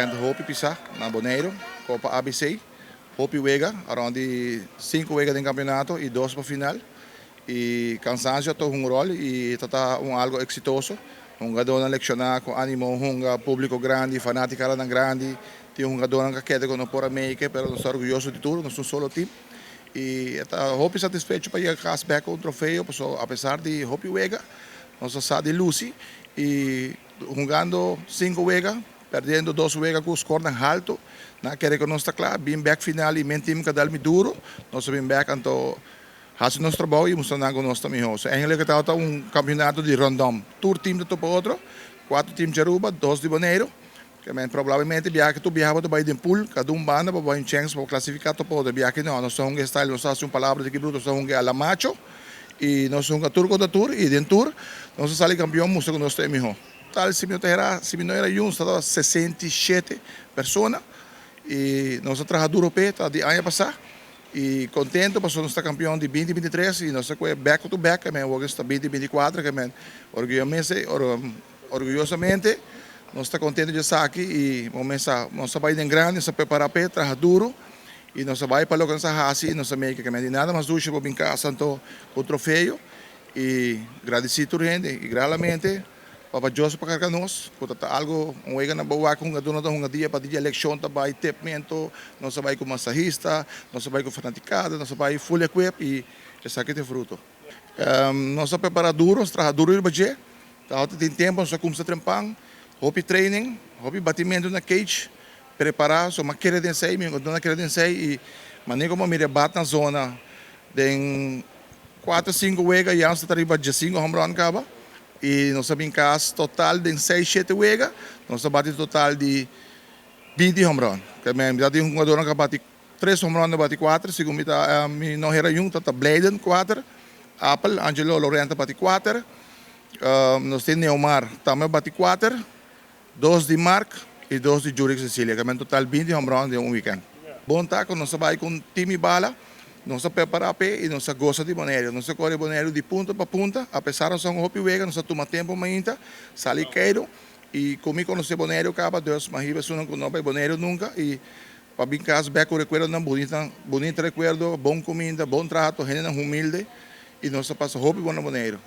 weekend Hopi Pisa na Bonaire, Copa ABC. Hopi Wega, around de 5 Wega do campeonato e 2 para a final. E cansancio to um rol e tata algo exitoso. Jogador leccionar com ânimo, público grande, fanática lá grande. Tem jogador que quer que não pode make, mas nós estamos orgulhosos de tudo, nós somos solo time. E está Hopi satisfeito para ir a casa back com o troféu, apesar de Hopi Wega, nós estamos de Lucy e jogando 5 Wega, perdendo 2 Wega com o score alto. Quer que nós está claro, bem back final e mentim que dá duro, nós bem back então faz nosso trabalho e mostrando que nós também. Eigenlijk está campeonato de random, tour team de top outro, 4 teams de Aruba, 2 de Bonaire. Que provavelmente viaja tu viaja para ir pool, cada banda para ir chance para classificar top outro, viaja não, nós somos style, nós somos palavra de que bruto, nós somos a la macho e nós somos tour contra tour e dentro tour nós saímos campeão, mostra que nós temos melhor. Tal se não era um, estava 67 pessoas. E nós trabalhamos duro para de ano passado e contente porque nós estamos campeão de 2023 e nós estamos back to back, hoje está 2024, orgulhosamente nós estamos contentes de estar aqui e nós vamos em grande, nós preparar para trabalhar duro e nós vamos para logo nessa raça e nós vamos que nada mais duro para brincar com o troféu e agradecido gente e realmente Papa Joseph para carregar nós, algo na boa com um dia para dia eleção também treinamento, nós vai com massagista, nós vai com fanaticada, nós vai full equip e já que tem fruto. Nós preparar duro, nós trabalhar duro no budget, tem tempo nós começamos a trempar, hobby training, hobby batimento na cage, preparar, só uma credencial, uma credencial e maneira como me rebate na zona, tem 4, 5 wegas e antes de arribar de 5 home run acaba. E nós brincamos total de 6, 7 wegas, nós batemos total de 20 home run. Já tem um jogador que bate 3 home run, bate 4, segundo não era um, está Bladen 4, Apple, Angelo Lorenta bate 4, nós temos Neomar, também bate 4, 2 de Mark e 2 de Jurek Cecilia, que é total 20 home run de um weekend. Bom taco, nós vai com time bala, nós preparamos e nós gostamos de Bonaire. Nós corremos Bonaire de ponta para ponta, apesar de ser um Hopi Wega, nós tomamos tempo ainda, saí queiro e comigo conhecer Bonaire, acaba Deus, mas eu não conheço Bonaire nunca e para brincar, beco recuerdo não bonito recuerdo, bom comida, bom trato, gente humilde e nós passamos Hopi Bonaire.